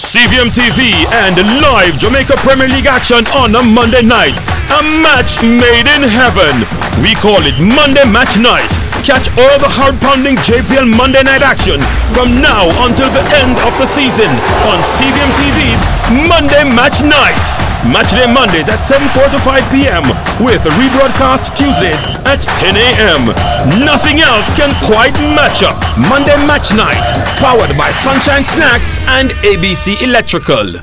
CVM TV and live Jamaica Premier League action on a Monday night. A match made in heaven. We call it Monday Match Night. Catch all the hard-pounding JPL Monday night action from now until the end of the season on CVM TV's Monday Match Night. Matchday Mondays at 7:45 p.m. with a rebroadcast Tuesdays at 10 a.m. Nothing else can quite match up. Monday Match Night, powered by Sunshine Snacks and ABC Electrical.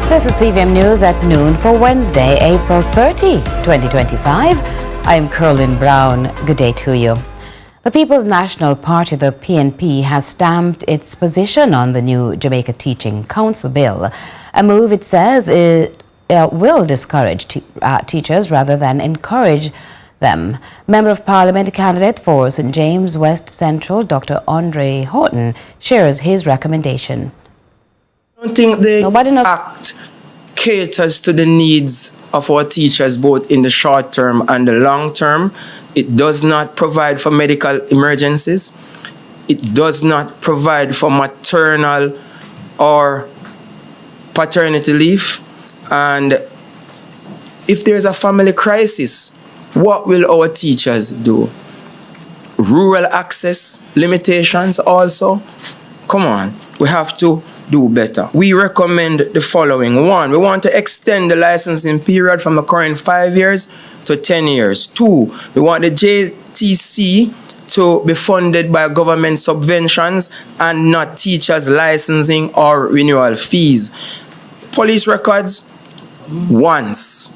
This is CVM News at noon for Wednesday, April 30, 2025. I am Curlin Brown. Good day to you. The People's National Party, the PNP, has stamped its position on the new Jamaica Teaching Council bill, a move it says it will discourage teachers rather than encourage them. Member of Parliament candidate for St. James West Central, Dr. Andre Haughton, shares his recommendation. I don't think the Act caters to the needs of our teachers both in the short term and the long term. It does not provide for medical emergencies. It does not provide for maternal or paternity leave. And if there is a family crisis, what will our teachers do? Rural access limitations also? Come on, we have to do better. We recommend the following. 1, we want to extend the licensing period from the current 5 years to 10 years. 2, we want the JTC to be funded by government subventions and not teachers' licensing or renewal fees. Police records, once,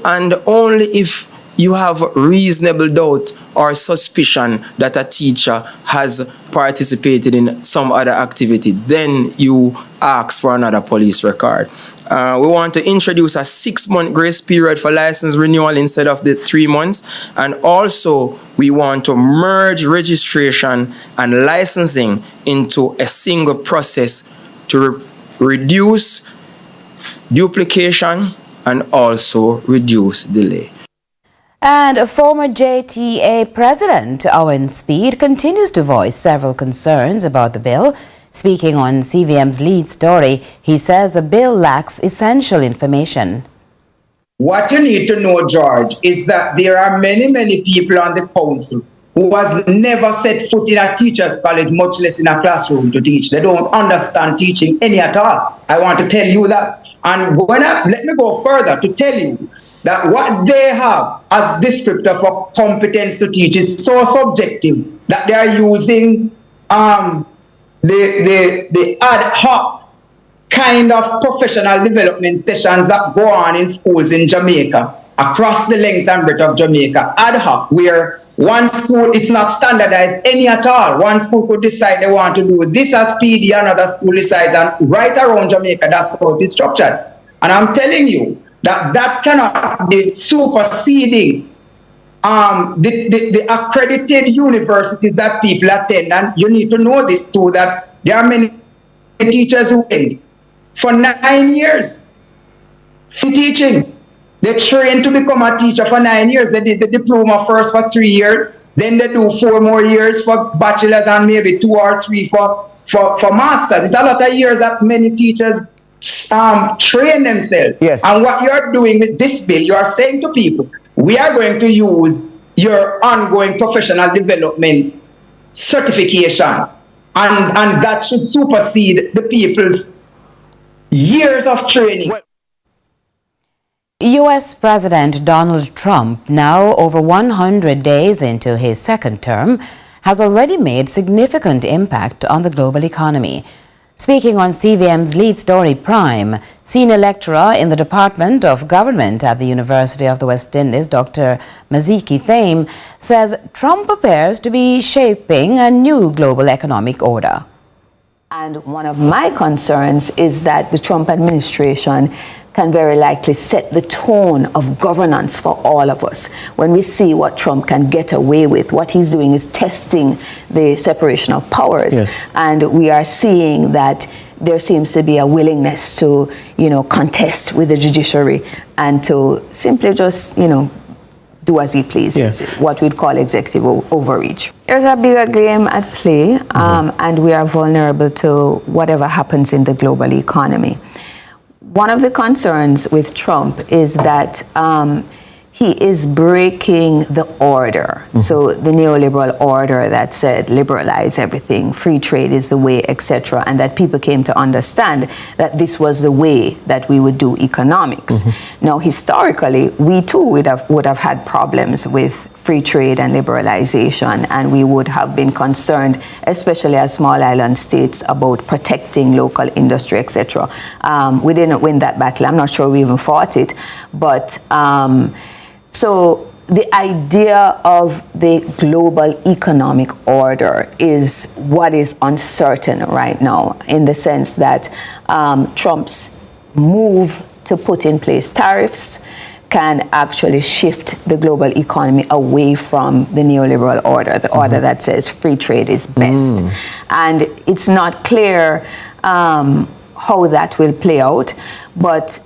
and only if you have reasonable doubt or suspicion that a teacher has participated in some other activity, then you ask for another police record. We want to introduce a 6-month grace period for license renewal instead of the 3 months. And also, we want to merge registration and licensing into a single process to reduce duplication and also reduce delay. And former JTA President Owen Speed continues to voice several concerns about the bill. Speaking on CVM's lead story, he says the bill lacks essential information. What you need to know, George, is that there are many people on the council who has never set foot in a teacher's college, much less in a classroom to teach. They don't understand teaching any at all. I want to tell you that. And let me go further to tell you that what they have as descriptor for competence to teach is so subjective that they are using the ad hoc kind of professional development sessions that go on in schools in Jamaica, across the length and breadth of Jamaica, ad hoc, where one school, it's not standardized any at all. One school could decide they want to do this as PD, another school decides, and right around Jamaica, that's how it is structured. And I'm telling you, that cannot be superseding the accredited universities that people attend. And you need to know this too, that there are many teachers who end for 9 years in teaching. They train to become a teacher for 9 years. They did the diploma first for 3 years. Then they do 4 more years for bachelor's and maybe 2 or 3 for masters. It's a lot of years that many teachers train themselves. Yes. And what you're doing with this bill, you are saying to people, we are going to use your ongoing professional development certification, and that should supersede the people's years of training. U.S. President Donald Trump, now over 100 days into his second term, has already made significant impact on the global economy. Speaking on CVM's lead story Prime, senior lecturer in the Department of Government at the University of the West Indies, Dr. Maziki Thame, says Trump appears to be shaping a new global economic order. And one of my concerns is that the Trump administration can very likely set the tone of governance for all of us. When we see what Trump can get away with, what he's doing is testing the separation of powers. Yes. And we are seeing that there seems to be a willingness to, contest with the judiciary and to simply just, do as he pleases, what we'd call executive overreach. There's a bigger game at play, and we are vulnerable to whatever happens in the global economy. One of the concerns with Trump is that he is breaking the order. So the neoliberal order that said liberalize everything, free trade is the way, etc., and that people came to understand that this was the way that we would do economics. Now, historically, we too would have had problems with free trade and liberalization, and we would have been concerned, especially as small island states, about protecting local industry, etc. We didn't win that battle. I'm not sure we even fought it, but so the idea of the global economic order is what is uncertain right now, in the sense that Trump's move to put in place tariffs can actually shift the global economy away from the neoliberal order, the order that says free trade is best. And it's not clear how that will play out, but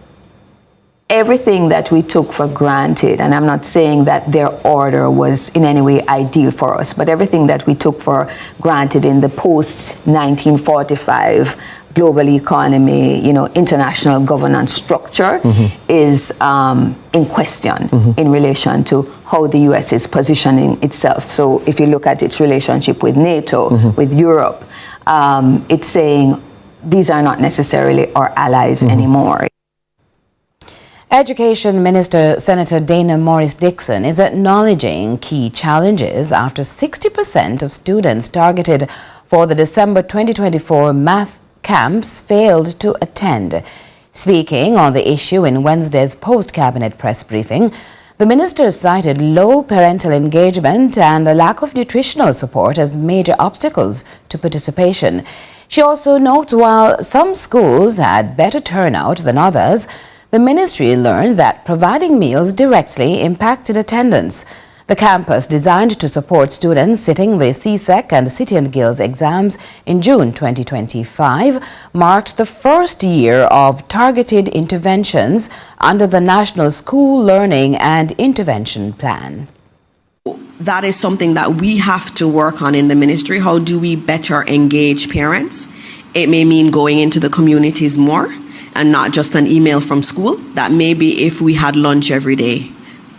everything that we took for granted, and I'm not saying that their order was in any way ideal for us, but everything that we took for granted in the post-1945 global economy, international governance structure is in question in relation to how the U.S. is positioning itself. So if you look at its relationship with NATO, with Europe, it's saying these are not necessarily our allies anymore. Education Minister Senator Dana Morris Dixon is acknowledging key challenges after 60% of students targeted for the December 2024 math camps failed to attend. Speaking on the issue in Wednesday's post-cabinet press briefing, the minister cited low parental engagement and the lack of nutritional support as major obstacles to participation. She also notes while some schools had better turnout than others, the ministry learned that providing meals directly impacted attendance. The campus, designed to support students sitting the CSEC and City and Guilds exams in June 2025, marked the first year of targeted interventions under the National School Learning and Intervention Plan. That is something that we have to work on in the ministry. How do we better engage parents? It may mean going into the communities more and not just an email from school. That maybe if we had lunch every day,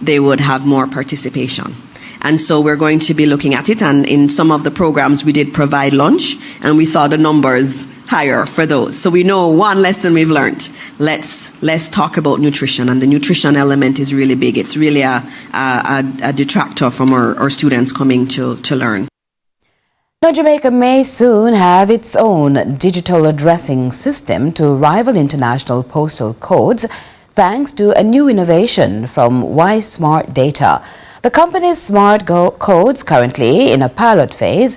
they would have more participation. And so we're going to be looking at it, and in some of the programs we did provide lunch and we saw the numbers higher for those. So we know one lesson we've learned. Let's talk about nutrition, and the nutrition element is really big. It's really a detractor from our students coming to learn. Now, Jamaica may soon have its own digital addressing system to rival international postal codes, thanks to a new innovation from Y Smart Data. The company's smart codes, currently in a pilot phase,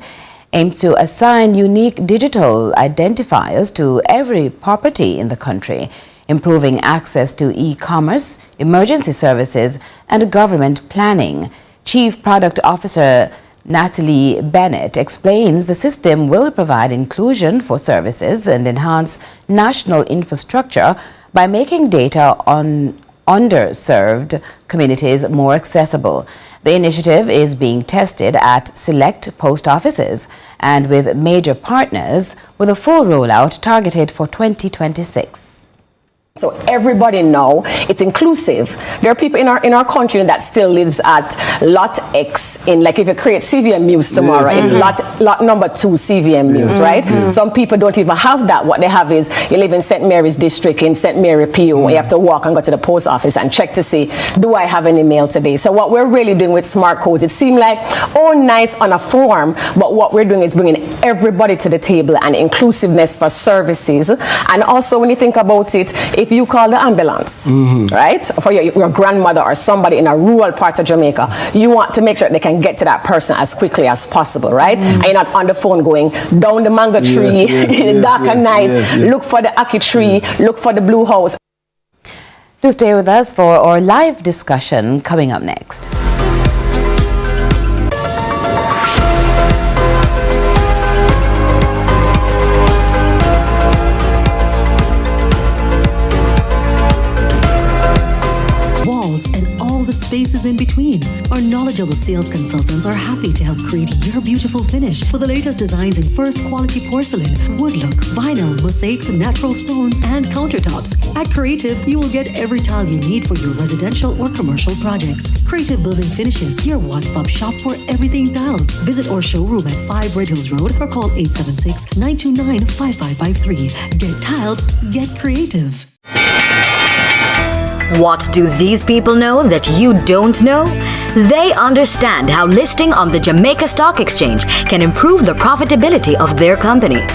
aim to assign unique digital identifiers to every property in the country, improving access to e-commerce, emergency services, and government planning. Chief Product Officer Natalie Bennett explains the system will provide inclusion for services and enhance national infrastructure by making data on underserved communities more accessible. The initiative is being tested at select post offices and with major partners, with a full rollout targeted for 2026. So everybody now, it's inclusive. There are people in our country that still lives at lot X in, like if you create CVM News tomorrow, it's lot number 2 CVM News, right? Some people don't even have that. What they have is you live in St. Mary's district in St. Mary PO. You have to walk and go to the post office and check to see, do I have any mail today? So what we're really doing with smart codes, it seemed like, oh, nice on a form, but what we're doing is bringing everybody to the table and inclusiveness for services. And also when you think about it, if you call the ambulance, right, for your grandmother or somebody in a rural part of Jamaica, you want to make sure they can get to that person as quickly as possible, right? And you're not on the phone going down the mango tree in the dark at night, look for the ackee tree, look for the blue house. Do stay with us for our live discussion coming up next. Spaces in between. Our knowledgeable sales consultants are happy to help create your beautiful finish with the latest designs in first quality porcelain, wood look, vinyl, mosaics, natural stones, and countertops. At Creative, you will get every tile you need for your residential or commercial projects. Creative Building Finishes, your one-stop shop for everything tiles. Visit our showroom at 5 Red Hills Road or call 876-929-5553. Get tiles, get creative. What do these people know that you don't know? They understand how listing on the Jamaica Stock Exchange can improve the profitability of their company.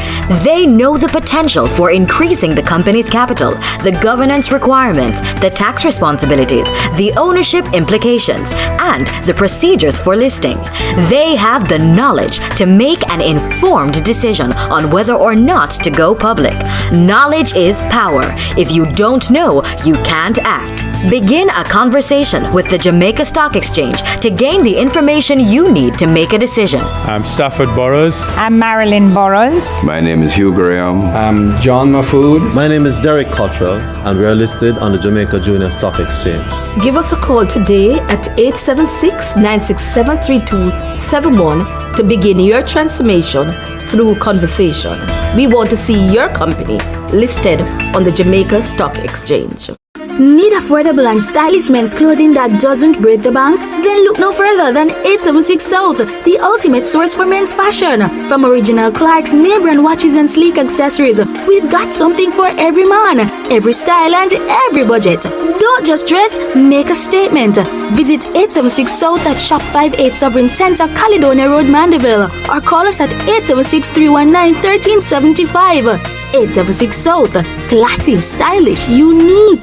They know the potential for increasing the company's capital, the governance requirements, the tax responsibilities, the ownership implications, and the procedures for listing. They have the knowledge to make an informed decision on whether or not to go public. Knowledge is power. If you don't know, you can't act. Begin a conversation with the Jamaica Stock Exchange to gain the information you need to make a decision. I'm Stafford Burrows. I'm Marilyn Burrows. My name is Hugh Graham. I'm John Mafood. My name is Derek Cottrell, and we are listed on the Jamaica Junior Stock Exchange. Give us a call today at 876-967-3271 to begin your transformation through conversation. We want to see your company listed on the Jamaica Stock Exchange. Need affordable and stylish men's clothing that doesn't break the bank? Then look no further than 876 South, the ultimate source for men's fashion. From original Clarks, name brand watches and sleek accessories, we've got something for every man, every style and every budget. Don't just dress, make a statement. Visit 876 South at Shop 58 Sovereign Center, Caledonia Road, Mandeville, or call us at 876-319-1375. 876 South, classy, stylish, unique.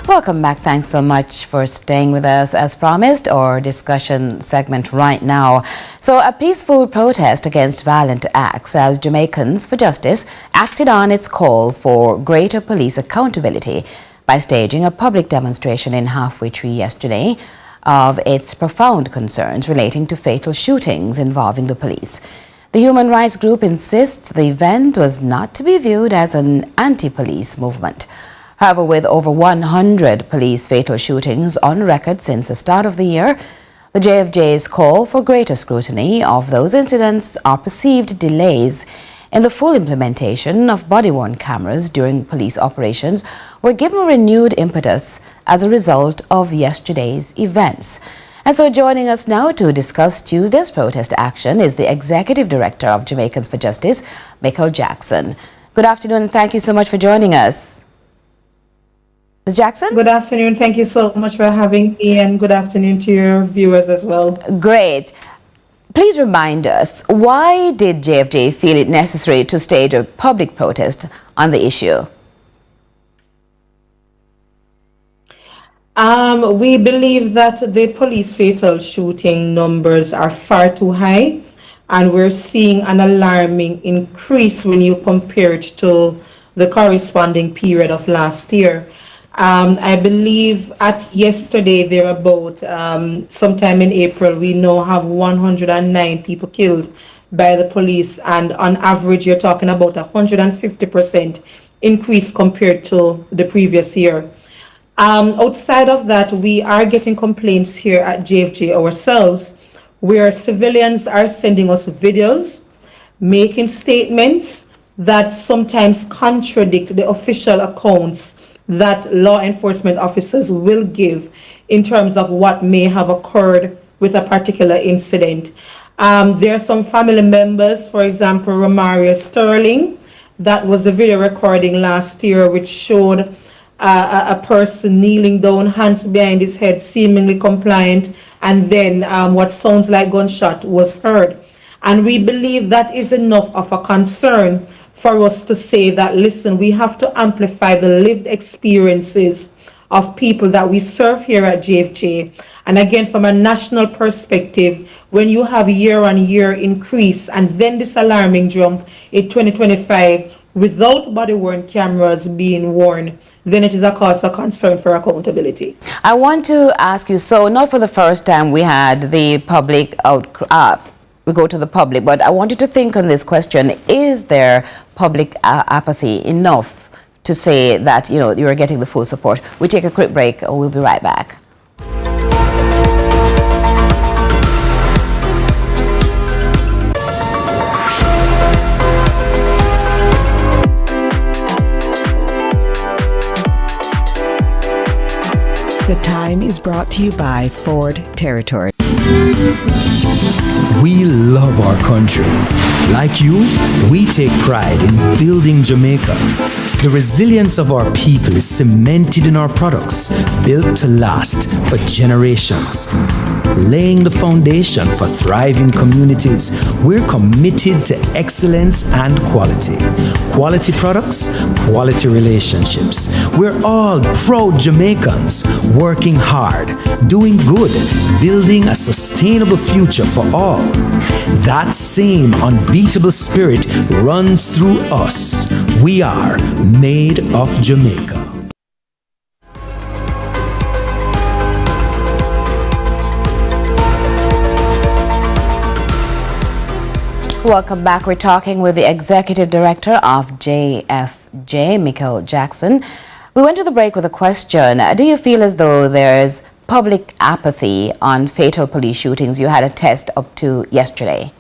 Welcome back. Thanks so much for staying with us. As promised, our discussion segment right now. So a peaceful protest against violent acts as Jamaicans for Justice acted on its call for greater police accountability by staging a public demonstration in Halfway Tree yesterday of its profound concerns relating to fatal shootings involving the police. The human rights group insists the event was not to be viewed as an anti-police movement. However, with over 100 police fatal shootings on record since the start of the year, the JFJ's call for greater scrutiny of those incidents or perceived delays in the full implementation of body-worn cameras during police operations were given renewed impetus as a result of yesterday's events. And so joining us now to discuss Tuesday's protest action is the Executive Director of Jamaicans for Justice, Michael Jackson. Good afternoon and thank you so much for joining us. Ms. Jackson? Good afternoon. Thank you so much for having me, and good afternoon to your viewers as well. Great. Please remind us, why did JFJ feel it necessary to stage a public protest on the issue? We believe that the police fatal shooting numbers are far too high, and we're seeing an alarming increase when you compare it to the corresponding period of last year. I believe at yesterday, thereabout, sometime in April, we now have 109 people killed by the police, and on average, you're talking about 150% increase compared to the previous year. Outside of that, we are getting complaints here at JFJ ourselves, where civilians are sending us videos, making statements that sometimes contradict the official accounts that law enforcement officers will give in terms of what may have occurred with a particular incident. There are some family members, for example, Romario Sterling, that was the video recording last year which showed a person kneeling down, hands behind his head, seemingly compliant, and then what sounds like gunshot was heard. And we believe that is enough of a concern for us to say that, listen, we have to amplify the lived experiences of people that we serve here at JFJ. And again, from a national perspective, when you have year-on-year increase and then this alarming jump in 2025 without body-worn cameras being worn, then it is a cause of concern for accountability. I want to ask you, so not for the first time we had the public we go to the public, but I want you to think on this question. Is there public apathy enough to say that, you know, you are getting the full support? We take a quick break and we'll be right back. The Time is brought to you by Ford Territory. We love our country. Like you, we take pride in building Jamaica. The resilience of our people is cemented in our products, built to last for generations. Laying the foundation for thriving communities, we're committed to excellence and quality. Quality products, quality relationships. We're all proud Jamaicans, working hard, doing good, building a sustainable future for all. That same unbeatable spirit runs through us. We are made of Jamaica. Welcome back. We're talking with the Executive Director of JFJ, Michael Jackson. We went to the break with a question. Do you feel as though there's public apathy on fatal police shootings? You had a test up to yesterday.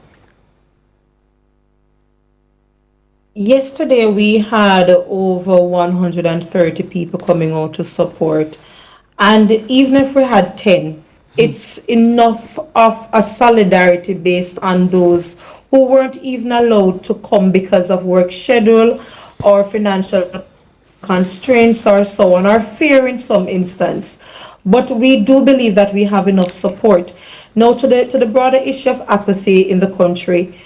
Yesterday we had over 130 people coming out to support, and even if we had 10, it's enough of a solidarity based on those who weren't even allowed to come because of work schedule or financial constraints or so on, or fear in some instance. But we do believe that we have enough support. Now, to the broader issue of apathy in the country,